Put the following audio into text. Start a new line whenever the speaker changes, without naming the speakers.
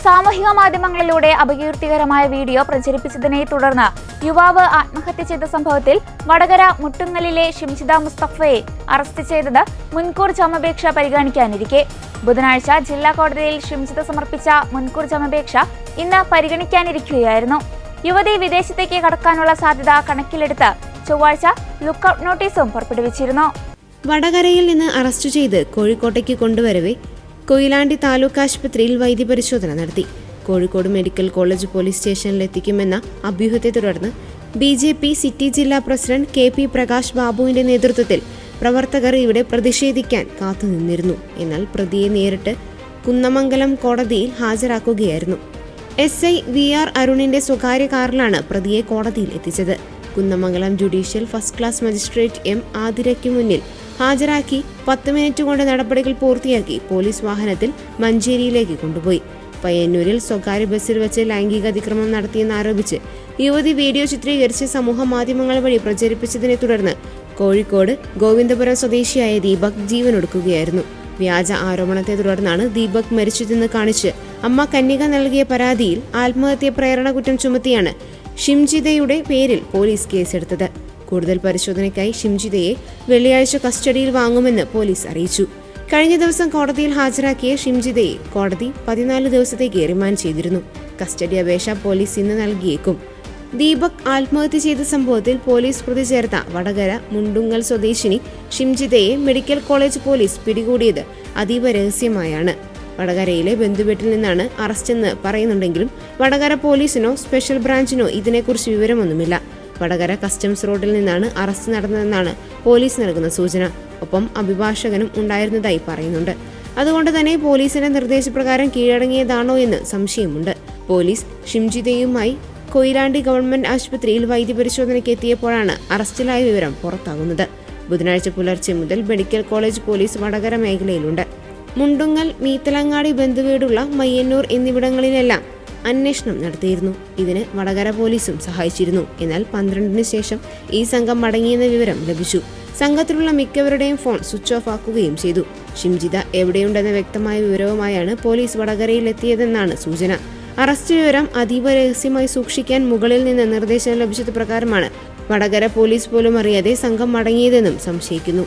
സാമൂഹിക മാധ്യമങ്ങളിലൂടെ അപകീർത്തികരമായ വീഡിയോ പ്രചരിപ്പിച്ചതിനെ തുടർന്ന് യുവാവ് ആത്മഹത്യ ചെയ്ത സംഭവത്തിൽ വടകര മുട്ടുങ്ങലിലെ ഷിംജിത മുസ്തഫയെ അറസ്റ്റ് ചെയ്തത് മുൻകൂർ ജാമ്യാപേക്ഷ പരിഗണിക്കാനിരിക്കെ ബുധനാഴ്ച ജില്ലാ കോടതിയിൽ ഷിംജിത സമർപ്പിച്ച മുൻകൂർ ജാമ്യാപേക്ഷ ഇന്ന് പരിഗണിക്കാനിരിക്കുകയായിരുന്നു. യുവതി വിദേശത്തേക്ക് കടക്കാനുള്ള സാധ്യത കണക്കിലെടുത്ത് ചൊവ്വാഴ്ച ലുക്കൌട്ട് നോട്ടീസും പുറപ്പെടുവിച്ചിരുന്നു.
വടകരയിൽ നിന്ന് അറസ്റ്റ് ചെയ്ത് കോഴിക്കോട്ടേക്ക് കൊണ്ടുവരവെ കൊയിലാണ്ടി താലൂക്ക് ആശുപത്രിയിൽ വൈദ്യപരിശോധന നടത്തി. കോഴിക്കോട് മെഡിക്കൽ കോളേജ് പോലീസ് സ്റ്റേഷനിലെത്തിക്കുമെന്ന അഭ്യൂഹത്തെ തുടർന്ന് BJP സിറ്റി ജില്ലാ പ്രസിഡന്റ് KP പ്രകാശ് ബാബുവിന്റെ നേതൃത്വത്തിൽ പ്രവർത്തകർ ഇവിടെ പ്രതിഷേധിക്കാൻ കാത്തുനിന്നിരുന്നു. എന്നാൽ പ്രതിയെ നേരിട്ട് കുന്നമംഗലം കോടതിയിൽ ഹാജരാക്കുകയായിരുന്നു. SI VR അരുണിന്റെ സ്വകാര്യ കാറിലാണ് പ്രതിയെ കോടതിയിൽ എത്തിച്ചത്. Kunnamangalam judicial first class magistrate M ആതിരയ്ക്ക് മുന്നിൽ ഹാജരാക്കി 10 മിനിറ്റ് കൊണ്ട് നടപടികൾ പൂർത്തിയാക്കി പോലീസ് വാഹനത്തിൽ മഞ്ചേരിയിലേക്ക് കൊണ്ടുപോയി. പയ്യന്നൂരിൽ സ്വകാര്യ ബസ്സിൽ വെച്ച് ലൈംഗിക അതിക്രമം നടത്തിയെന്നാരോപിച്ച് യുവതി വീഡിയോ ചിത്രീകരിച്ച് സമൂഹ മാധ്യമങ്ങൾ വഴി പ്രചരിപ്പിച്ചതിനെ തുടർന്ന് കോഴിക്കോട് ഗോവിന്ദപുരം സ്വദേശിയായ ദീപക് ജീവനൊടുക്കുകയായിരുന്നു. വ്യാജ ആരോപണത്തെ തുടർന്നാണ് ദീപക് മരിച്ചതെന്ന് കാണിച്ച് അമ്മ കന്യക നൽകിയ പരാതിയിൽ ആത്മഹത്യ പ്രേരണ കുറ്റം ചുമത്തിയാണ് ഷിംജിതയുടെ പേരിൽ പോലീസ് കേസെടുത്തത്. കൂടുതൽ പരിശോധനയ്ക്കായി ഷിംജിതയെ വെള്ളിയാഴ്ച കസ്റ്റഡിയിൽ വാങ്ങുമെന്ന് പോലീസ് അറിയിച്ചു. കഴിഞ്ഞ ദിവസം കോടതിയിൽ ഹാജരാക്കിയ ഷിംജിതയെ കോടതി 14 ദിവസത്തേക്ക് റിമാൻഡ് ചെയ്തിരുന്നു. കസ്റ്റഡി അപേക്ഷ പോലീസ് ഇന്ന് നൽകിയേക്കും. ദീപക് ആത്മഹത്യ ചെയ്ത സംഭവത്തിൽ പോലീസ് പ്രതി ചേർത്ത വടകര മുണ്ടുങ്ങൽ സ്വദേശിനി ഷിംജിതയെ മെഡിക്കൽ കോളേജ് പോലീസ് പിടികൂടിയത് അതീവ രഹസ്യമായാണ്. വടകരയിലെ ബന്ധുവീട്ടിൽ നിന്നാണ് അറസ്റ്റെന്ന് പറയുന്നുണ്ടെങ്കിലും വടകര പോലീസിനോ സ്പെഷ്യൽ ബ്രാഞ്ചിനോ ഇതിനെക്കുറിച്ച് വിവരമൊന്നുമില്ല. വടകര കസ്റ്റംസ് റോഡിൽ നിന്നാണ് അറസ്റ്റ് നടന്നതെന്നാണ് പോലീസ് നൽകുന്ന സൂചന. ഒപ്പം അഭിഭാഷകനും ഉണ്ടായിരുന്നതായി പറയുന്നുണ്ട്. അതുകൊണ്ട് തന്നെ പോലീസിന്റെ നിർദ്ദേശപ്രകാരം കീഴടങ്ങിയതാണോ എന്ന് സംശയമുണ്ട്. പോലീസ് ഷിംജിതയുമായി കൊയിലാണ്ടി ഗവൺമെന്റ് ആശുപത്രിയിൽ വൈദ്യപരിശോധനയ്ക്ക് എത്തിയപ്പോഴാണ് അറസ്റ്റിലായ വിവരം പുറത്താകുന്നത്. ബുധനാഴ്ച പുലർച്ചെ മുതൽ മെഡിക്കൽ കോളേജ് പോലീസ് വടകര മേഖലയിലുണ്ട്. മുണ്ടുങ്ങൽ, മീത്തലങ്ങാടി ബന്ധുവീടുള്ള മയ്യന്നൂർ എന്നിവിടങ്ങളിലെല്ലാം അന്വേഷണം നടത്തിയിരുന്നു. ഇതിന് വടകര പോലീസും സഹായിച്ചിരുന്നു. എന്നാൽ 12-ന് ശേഷം ഈ സംഘം മടങ്ങിയെന്ന വിവരം ലഭിച്ചു. സംഘത്തിലുള്ള മിക്കവരുടെയും ഫോൺ സ്വിച്ച് ഓഫ് ആക്കുകയും ചെയ്തു. ഷിംജിത എവിടെയുണ്ടെന്ന വ്യക്തമായ വിവരവുമായാണ് പോലീസ് വടകരയിൽ എത്തിയതെന്നാണ് സൂചന. അറസ്റ്റ് വിവരം അതീവ രഹസ്യമായി സൂക്ഷിക്കാൻ മുകളിൽ നിന്ന് നിർദ്ദേശം ലഭിച്ചത് പ്രകാരമാണ് വടകര പോലീസ് പോലും അറിയാതെ സംഘം മടങ്ങിയതെന്നും സംശയിക്കുന്നു.